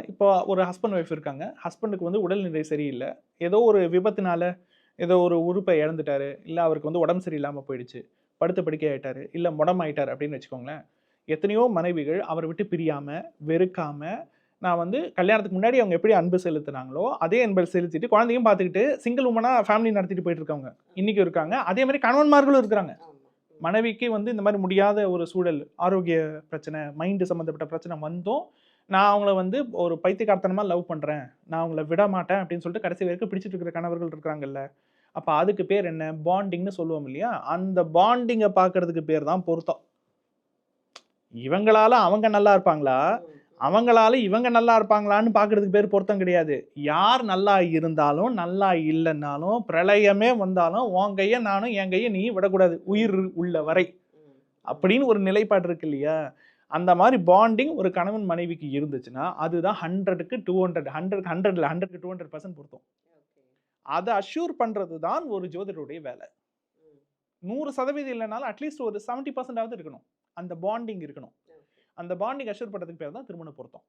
இப்போ ஒரு husband wife இருக்காங்க. ஹஸ்பண்டுக்கு வந்து உடல்நிலை சரியில்ல. ஏதோ ஒரு விபத்துனால, ஏதோ ஒரு உறுப்ப இழந்துட்டாரு. இல்ல அவருக்கு வந்து உடம்பு சரியில்லாம போயிடுச்சு. படுத்த படுக்கை ஆயிட்டாரு. இல்ல முடமாயிட்டாரு அப்படின்னு வச்சுக்கோங்களேன். எத்தனையோ மனைவிகள் அவர விட்டு பிரியாம, வெறுக்காம, நான் வந்து கல்யாணத்துக்கு முன்னாடி அவங்க எப்படி அன்பு செலுத்துனாங்களோ, அதே அன்ப செலுத்திட்டு குழந்தையும் பார்த்துக்கிட்டு, சிங்கிள் வுமனா ஃபேமிலி நடத்திட்டு போயிட்டு இருக்கவங்க. இன்னைக்கும் இருக்காங்க. அதே மாரி கணவன்மார்களும் இருக்கிறாங்க. ஆமா. மனைவிக்கு வந்து இந்த மாரி முடியாத ஒரு சூழல், ஆரோக்கிய பிரச்சனை, மைண்ட் சம்மந்தப்பட்ட பிரச்சனை வந்தும், நான் அவங்கள வந்து ஒரு பைத்தியக்காரத்தனமா லவ் பண்றேன். நான் அவங்கள விடமாட்டேன் அப்படின்னு சொல்லிட்டு கடைசி வரைக்கும் பிடிச்சிட்டு இருக்கிற கணவர்கள் இருக்கிறாங்கல்ல. அப்ப அதுக்கு பேர் என்ன? பாண்டிங்ன்னு சொல்லுவோம் இல்லையா? அந்த பாண்டிங்க பார்க்கறதுக்கு பேர் தான் பொருத்தம். இவங்களால அவங்க நல்லா இருப்பாங்களா? ம், ம். அவங்களால இவங்க நல்லா இருப்பாங்களான்னு பார்க்கறதுக்கு பேர் பொருத்தம் கிடையாது. யார் நல்லா இருந்தாலும், நல்லா இல்லன்னாலும், பிரளயமே வந்தாலும், உன் கைய நானும், என் கைய நீயும் விடக்கூடாது. உயிர் உள்ள ம், வரை. ம், ம். அப்படின்னு ஒரு நிலைப்பாடு இருக்கு இல்லையா? அந்த மாரி பாண்டிங் ஒரு கணவன் மனைவிக்கு இருந்துச்சுன்னா, அதுதான் 100க்கு 200 100 இல்ல 100க்கு 200% பொருத்தம். ஓகே. அத அஷ்யூர் பண்றது தான் ஒரு ஜோதிடருடைய வேல. ம். 100% இல்லனாலும் அட்லீஸ்ட் ஒரு 70% ஆவது இருக்கணும். அந்த பாண்டிங் இருக்கணும். ஓகே. அந்த பாண்டிங் அஷ்யூர் பண்றதுக்கு பேர் தான் திருமண பொருத்தம்.